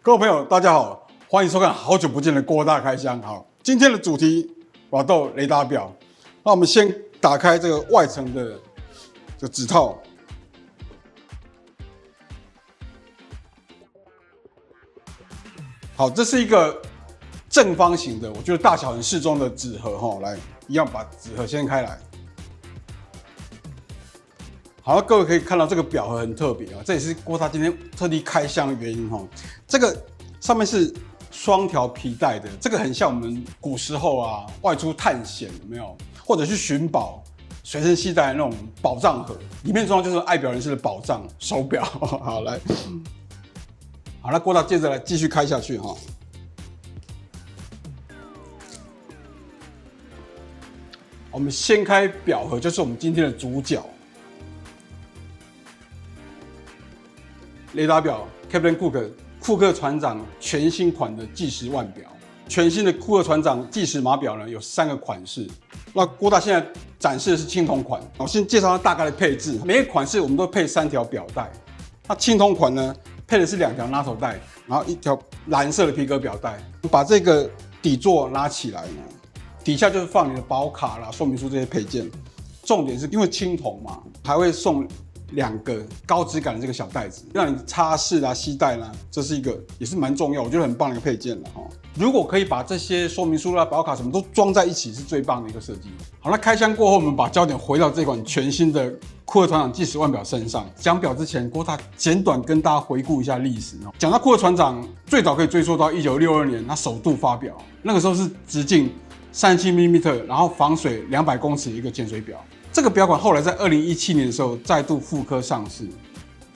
各位朋友，大家好，欢迎收看好久不见的郭大开箱。好，今天的主题瓦豆雷达表。那我们先打开这个外层的这个指套。好，这是一个正方形的，我觉得大小很适中的纸盒哈。来，一样把纸盒掀开来。好，各位可以看到这个表盒很特别啊，这也是郭大今天特地开箱的原因哈。这个上面是双条皮带的，这个很像我们古时候啊外出探险有没有，或者去寻宝随身携带的那种宝藏盒，里面装的就是爱表人士的宝藏手表。好，来，好，那郭大接着来继续开下去哈。我们掀开表盒，就是我们今天的主角。雷达表 Captain Cook 库克船长全新款的计时腕表，全新的库克船长计时码表呢有3个款式。那郭大现在展示的是青铜款，我先介绍它大概的配置。每个款式我们都配3条表带。那青铜款呢配的是2条拉手带，然后1条蓝色的皮革表带。把这个底座拉起来呢，底下就是放你的保卡啦、说明书这些配件。重点是因为青铜嘛，还会送2个高质感的这个小袋子，让你擦拭啦、携带啦，这是一个也是蛮重要，我觉得很棒的一个配件了哈。如果可以把这些说明书啦、保卡什么都装在一起，是最棒的一个设计。好，那开箱过后，我们把焦点回到这款全新的库克船长计时腕表身上。讲表之前，郭大简短跟大家回顾一下历史。讲到库克船长，最早可以追溯到1962年，他首度发表，那个时候是直径37mm，然后防水200公尺的一个潜水表。这个表款后来在2017年的时候再度复刻上市。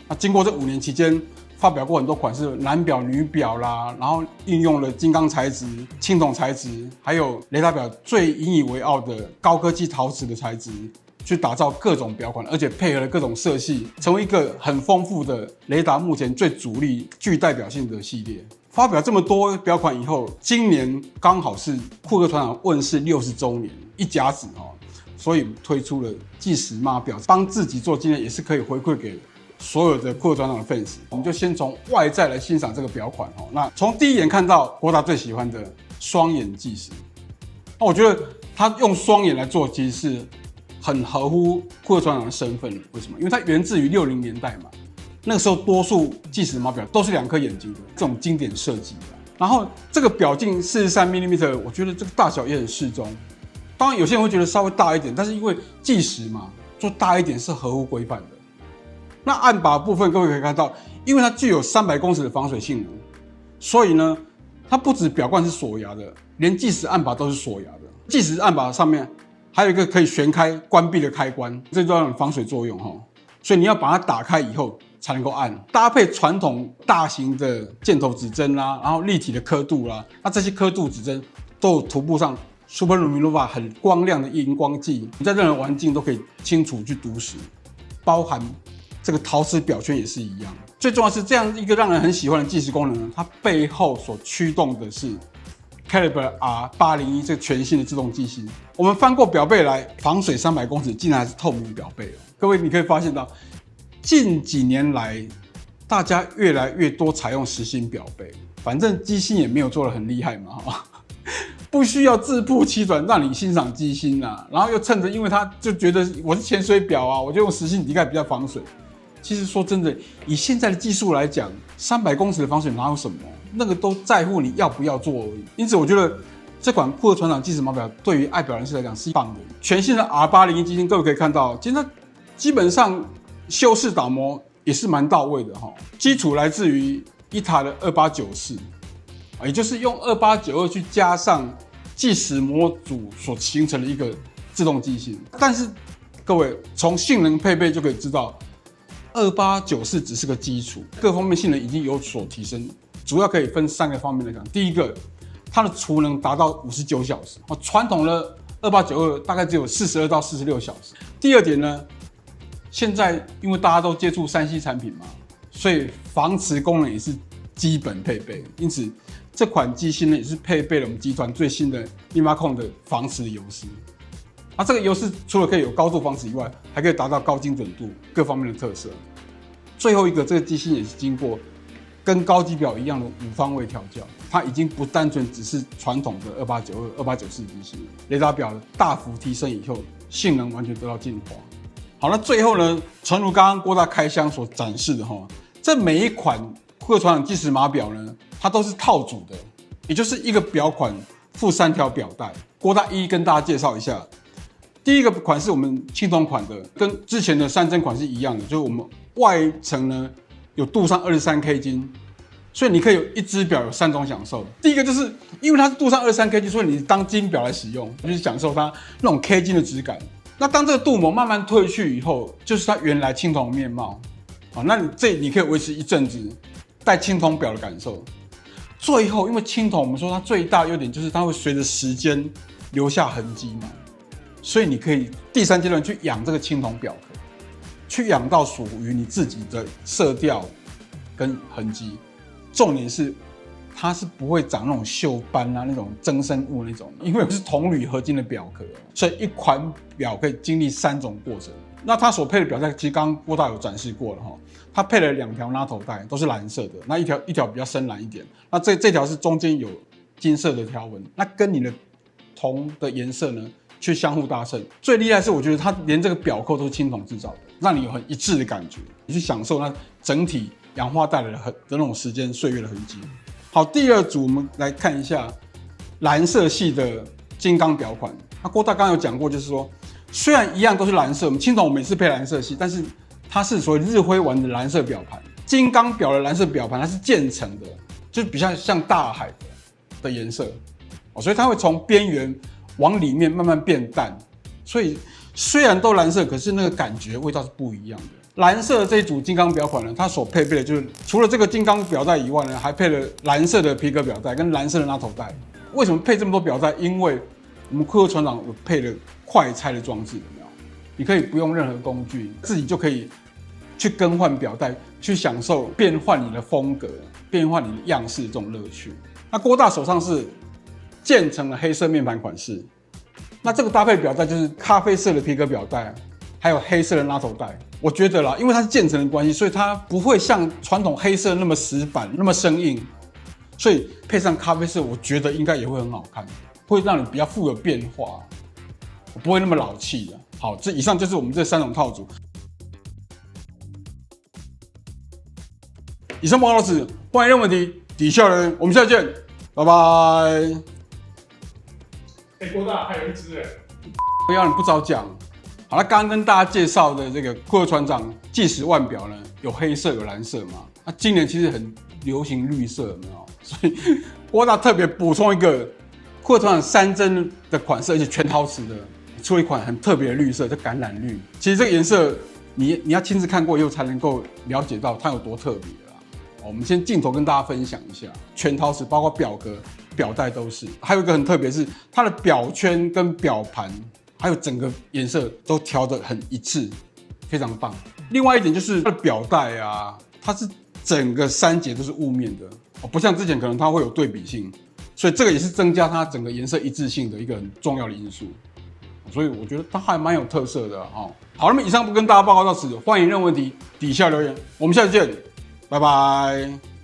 那经过这5年期间，发表过很多款式，男表、女表啦，然后运用了金刚材质、青铜材质，还有雷达表最引以为傲的高科技陶瓷的材质，去打造各种表款，而且配合了各种色系，成为一个很丰富的雷达目前最主力、具代表性的系列。发表这么多表款以后，今年刚好是库克船长问世60周年，一甲子哦。所以推出了计时码表，帮自己做纪念，也是可以回馈给所有的库克船长的粉丝。我们就先从外在来欣赏这个表款哦。那从第一眼看到郭大最喜欢的双眼计时，那我觉得他用双眼来做，其实是很合乎库克船长的身份。为什么？因为它源自于60年代嘛，那个时候多数计时码表都是2颗眼睛的这种经典设计。然后这个表径43mm，我觉得这个大小也很适中。当然，有些人会觉得稍微大一点，但是因为计时嘛，做大一点是合乎规范的。那按把部分，各位可以看到，因为它具有300公尺的防水性能，所以呢，它不止表冠是锁牙的，连计时按把都是锁牙的。计时按把上面还有一个可以旋开、关闭的开关，这都有防水作用哈。所以你要把它打开以后才能够按。搭配传统大型的箭头指针啦，然后立体的刻度啦，那这些刻度指针都有涂布上Super Luminova 很光亮的荧光剂，你在任何环境都可以清楚去读时，包含这个陶瓷表圈也是一样。最重要是这样一个让人很喜欢的计时功能呢，它背后所驱动的是 Caliber R801 这个全新的自动机芯。我们翻过表背来，防水300公尺，竟然还是透明表背哦。各位你可以发现到，近几年来大家越来越多采用实心表背，反正机芯也没有做得很厉害嘛哈。不需要自曝其短让你欣赏机芯啊，然后又趁着因为他就觉得我是潜水表啊，我就用实心底盖比较防水。其实说真的，以现在的技术来讲，300公尺的防水哪有什么？那个都在乎你要不要做而已。因此，我觉得这款库克船长计时码表对于爱表人士来讲是棒的。全新的 R801 机芯，各位可以看到，其实它基本上修饰打磨也是蛮到位的哈。基础来自于ITA的2894。也就是用2892去加上计时模组所形成的一个自动机芯，但是各位从性能配备就可以知道，2894只是个基础，各方面性能已经有所提升，主要可以分3个方面来讲。第一个，它的储能达到59小时，传统的2892大概只有42到46小时。第二点呢，现在因为大家都接触3C 产品嘛，所以防磁功能也是基本配备，因此这款机芯呢也是配备了我们集团最新的 Limacon 的防磁的油丝。这个油丝除了可以有高度防磁以外，还可以达到高精准度各方面的特色。最后一个，这个机芯也是经过跟高级表一样的5方位调校，它已经不单纯只是传统的2892、2894机型，雷达表大幅提升以后，性能完全得到进化。好，那最后呢，诚如刚刚郭大开箱所展示的哈，这每一款库克船长计时码表呢，它都是套组的，也就是一个表款附3条表带。郭大一一跟大家介绍一下。第一个款是我们青铜款的，跟之前的3针款是一样的，就是我们外层呢有镀上23K 金，所以你可以有一只表有3种享受。第一个就是因为它是镀上23K 金，所以你当金表来使用，就是享受它那种 K 金的质感。那当这个镀膜慢慢褪去以后，就是它原来青铜面貌。那你可以维持一阵子戴青铜表的感受。最后，因为青铜我们说它最大优点就是它会随着时间留下痕迹嘛。所以你可以第3阶段去养这个青铜表壳，去养到属于你自己的色调跟痕迹。重点是它是不会长那种锈斑啊、那种增生物那种，因为是铜铝合金的表壳，所以一款表可以经历3种过程。那它所配的表带，其实刚刚郭大有展示过了哈，它配了2条拉头带，都是蓝色的，那一条比较深蓝一点，那这条是中间有金色的条纹，那跟你的铜的颜色呢？去相互搭衬，最厉害是我觉得它连这个表扣都是青铜制造的，让你有很一致的感觉，你去享受它整体氧化带来的那种时间岁月的痕迹。好，第2组我们来看一下蓝色系的金刚表款。那郭大刚有讲过，就是说虽然一样都是蓝色，我们青铜我们也是配蓝色系，但是它是所谓日辉丸的蓝色表盘，金刚表的蓝色表盘它是渐层的，就是比较像大海的颜色，所以它会从边缘往里面慢慢变淡，所以虽然都蓝色，可是那个感觉味道是不一样的。蓝色的这一组金刚表款呢，它所配备的就是除了这个金刚表带以外呢，还配了蓝色的皮革表带跟蓝色的拉头带。为什么配这么多表带？因为我们库克船长有配了快拆的装置，有没有？你可以不用任何工具，自己就可以去更换表带，去享受变换你的风格、变换你的样式这种乐趣。那郭大手上是渐层的黑色面盘款式，那这个搭配表带就是咖啡色的皮革表带，还有黑色的拉头带。我觉得啦，因为它是渐层的关系，所以它不会像传统黑色那么死板、那么生硬，所以配上咖啡色，我觉得应该也会很好看，会让你比较富有变化，不会那么老气的。好，这以上就是我们这3种套组。以上报告到此，欢迎任何问题底下留言，我们下次见，拜拜。郭大还有一只哎，不要你不早讲。好了，刚刚跟大家介绍的这个库克船长计时腕表呢，有黑色有蓝色嘛。那今年其实很流行绿色，有没有？所以郭大特别补充一个库克船长3针的款式，而且全陶瓷的，出了一款很特别的绿色，叫橄榄绿。其实这个颜色你要亲自看过以后才能够了解到它有多特别啦。我们先镜头跟大家分享一下，全陶瓷，包括表格、表带都是。还有一个很特别是它的表圈跟表盘，还有整个颜色都调得很一致，非常棒。另外一点就是它的表带啊，它是整个3节都是雾面的，不像之前可能它会有对比性，所以这个也是增加它整个颜色一致性的一个很重要的因素。所以我觉得它还蛮有特色的哦。好，那么以上不跟大家报告到此，欢迎任何问题底下留言，我们下次见，拜拜。